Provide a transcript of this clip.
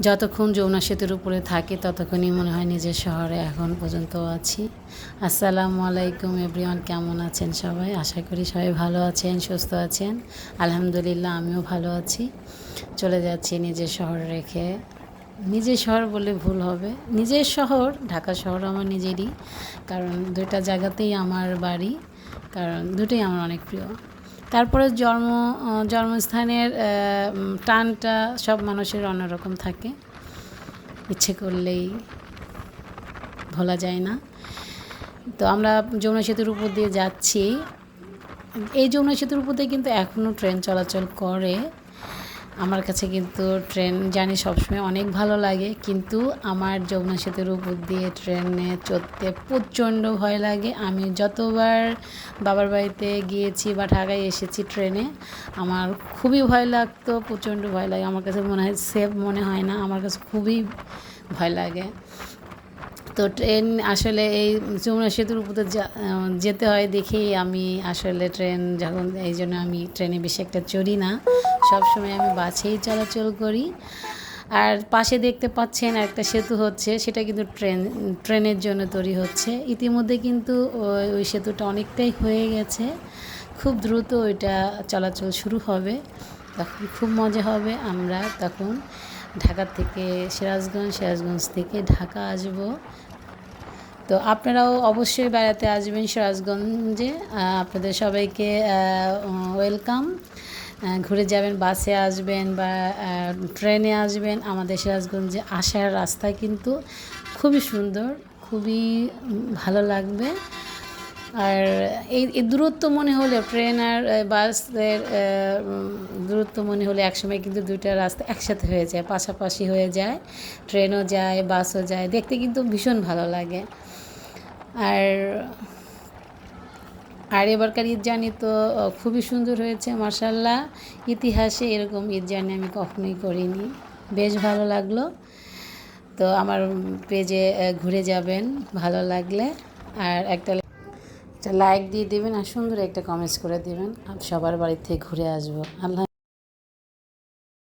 যতক্ষণ যমুনা সেতুর উপরে থাকি ততক্ষণই মনে হয় নিজের শহরে এখন পর্যন্ত আছি। আসসালামু আলাইকুম এভরিওয়ান, কেমন আছেন সবাই? আশা করি সবাই ভালো আছেন, সুস্থ আছেন। আলহামদুলিল্লাহ আমিও ভালো আছি। চলে যাচ্ছি নিজের শহর রেখে। নিজের শহর বলে ভুল হবে, নিজের শহর ঢাকা শহর আমার নিজেরই, কারণ দুইটা জায়গাতেই আমার বাড়ি, কারণ দুটোই আমার অনেক প্রিয়। তারপরে জন্মস্থানের টানটা সব মানুষের অন্যরকম থাকে, ইচ্ছে করলেই ভোলা যায় না। তো আমরা যমুনা সেতুর উপর দিয়ে যাচ্ছি। এই যমুনা সেতুর উপর দিয়ে কিন্তু এখনও ট্রেন চলাচল করে। আমার কাছে কিন্তু ট্রেন জার্নি সবসময় অনেক ভালো লাগে, কিন্তু আমার যমুনা সেতুর উপর দিয়ে ট্রেনে চড়তে প্রচণ্ড ভয় লাগে। আমি যতবার বাবার বাড়িতে গিয়েছি বা ঢাকায় এসেছি ট্রেনে, আমার খুবই ভয় লাগতো, প্রচণ্ড ভয় লাগে। আমার কাছে মনে হয় সেফ মনে হয় না, আমার কাছে খুবই ভয় লাগে। তো ট্রেন আসলে এই যমুনা সেতুর উপর যেতে হয় দেখেই আমি আসলে ট্রেন যখন, এই জন্য আমি ট্রেনে বেশি একটা চড়ি না, সবসময় আমি বাসেই চলাচল করি। আর পাশে দেখতে পাচ্ছেন একটা সেতু হচ্ছে, সেটা কিন্তু ট্রেনের জন্য তৈরি হচ্ছে। ইতিমধ্যে কিন্তু ওই সেতুটা অনেকটাই হয়ে গেছে, খুব দ্রুত ওইটা চলাচল শুরু হবে, তখন খুব মজা হবে। আমরা তখন ঢাকা থেকে সিরাজগঞ্জ থেকে ঢাকা আসব। তো আপনারাও অবশ্যই বেড়াতে আসবেন সিরাজগঞ্জে। আপনাদের সবাইকে ওয়েলকাম। ঘুরে যাবেন, বাসে আসবেন বা ট্রেনে আসবেন। আমাদের সিরাজগঞ্জে আসার রাস্তা কিন্তু খুবই সুন্দর, খুবই ভালো লাগবে। আর এই দূরত্ব মনে হলে, ট্রেন আর বাসের দূরত্ব মনে হলে একসময় কিন্তু দুইটা রাস্তা একসাথে হয়ে যায়, পাশাপাশি হয়ে যায়, ট্রেনও যায় বাসও যায়, দেখতে কিন্তু ভীষণ ভালো লাগে। আর আর এবারকার ঈদ জার্নি তো খুবই সুন্দর হয়েছে মাশাআল্লাহ। ইতিহাসে এরকম ঈদ জার্নি আমি কখনোই করিনি, বেশ ভালো লাগলো। তো আমার পেজে ঘুরে যাবেন ভালো লাগলে, আর একটা লাইক দিয়ে দেবেন, আর সুন্দর একটা কমেন্টস করে দেবেন। সবার বাড়ি থেকে ঘুরে আসবো। আল্লাহ।